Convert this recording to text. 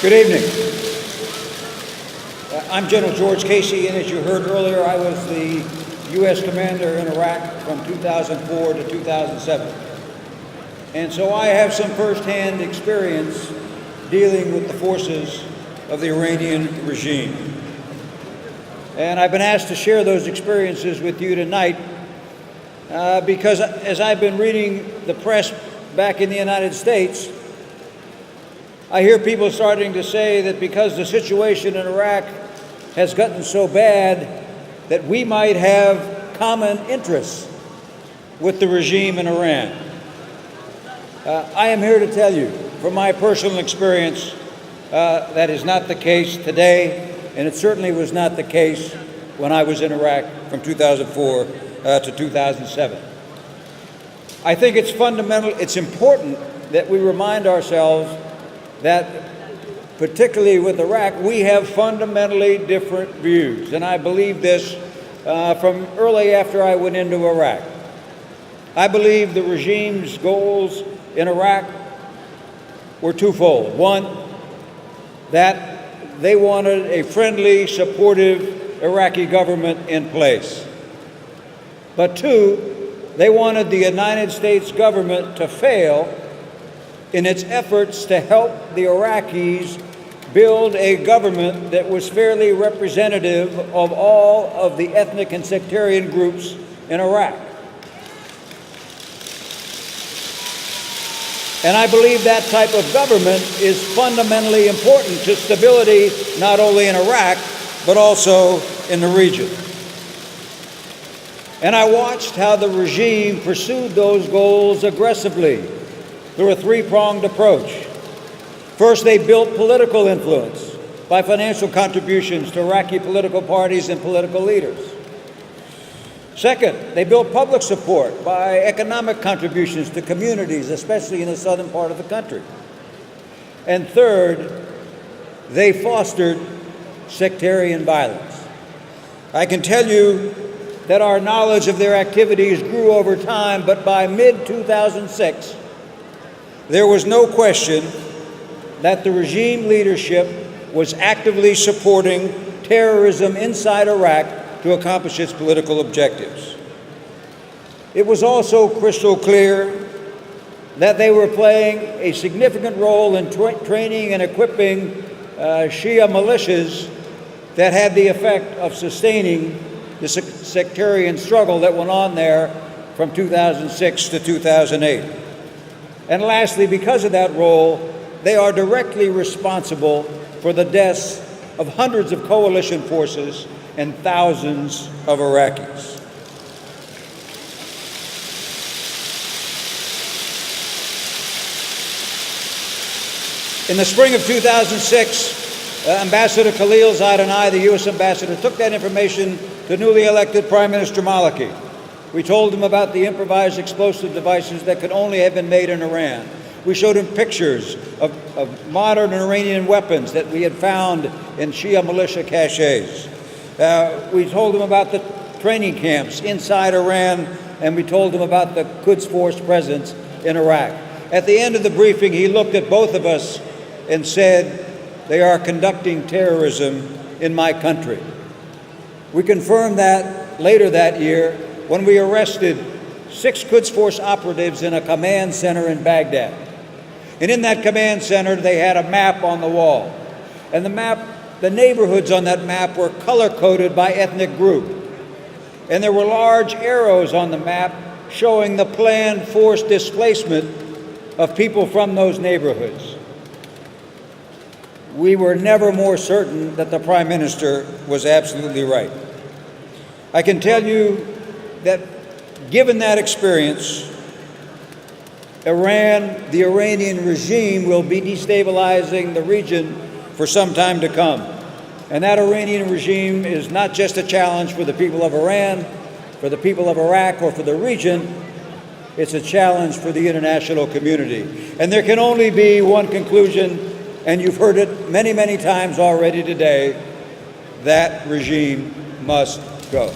Good evening. I'm General George Casey, and as you heard earlier, I was the U.S. commander in Iraq from 2004 to 2007. And so I have some firsthand experience dealing with the forces of the Iranian regime. And I've been asked to share those experiences with you tonight because as I've been reading the press back in the United States, I hear people starting to say that because the situation in Iraq has gotten so bad that we might have common interests with the regime in Iran. I am here to tell you, from my personal experience, that is not the case today, and it certainly was not the case when I was in Iraq from 2004 to 2007. I think it's important that we remind ourselves that, particularly with Iraq, we have fundamentally different views. And I believe this from early after I went into Iraq. I believe the regime's goals in Iraq were twofold. One, that they wanted a friendly, supportive Iraqi government in place. But two, they wanted the United States government to fail in its efforts to help the Iraqis build a government that was fairly representative of all of the ethnic and sectarian groups in Iraq. And I believe that type of government is fundamentally important to stability, not only in Iraq, but also in the region. And I watched how the regime pursued those goals aggressively through a three-pronged approach. First, they built political influence by financial contributions to Iraqi political parties and political leaders. Second, they built public support by economic contributions to communities, especially in the southern part of the country. And third, they fostered sectarian violence. I can tell you that our knowledge of their activities grew over time, but by mid-2006, there was no question that the regime leadership was actively supporting terrorism inside Iraq to accomplish its political objectives. It was also crystal clear that they were playing a significant role in training and equipping Shia militias that had the effect of sustaining the sectarian struggle that went on there from 2006 to 2008. And lastly, because of that role, they are directly responsible for the deaths of hundreds of coalition forces and thousands of Iraqis. In the spring of 2006, Ambassador Khalil Zaid, the U.S. ambassador, took that information to newly elected Prime Minister Maliki. We told him about the improvised explosive devices that could only have been made in Iran. We showed him pictures of modern Iranian weapons that we had found in Shia militia caches. We told him about the training camps inside Iran, and we told him about the Quds Force presence in Iraq. At the end of the briefing, he looked at both of us and said, "They are conducting terrorism in my country." We confirmed that later that year when we arrested 6 Quds Force operatives in a command center in Baghdad. And in that command center, they had a map on the wall. And the neighborhoods on that map were color-coded by ethnic group. And there were large arrows on the map showing the planned forced displacement of people from those neighborhoods. We were never more certain that the Prime Minister was absolutely right. I can tell you that given that experience, the Iranian regime will be destabilizing the region for some time to come. And that Iranian regime is not just a challenge for the people of Iran, for the people of Iraq, or for the region. It's a challenge for the international community. And there can only be one conclusion, and you've heard it many, many times already today: that regime must go.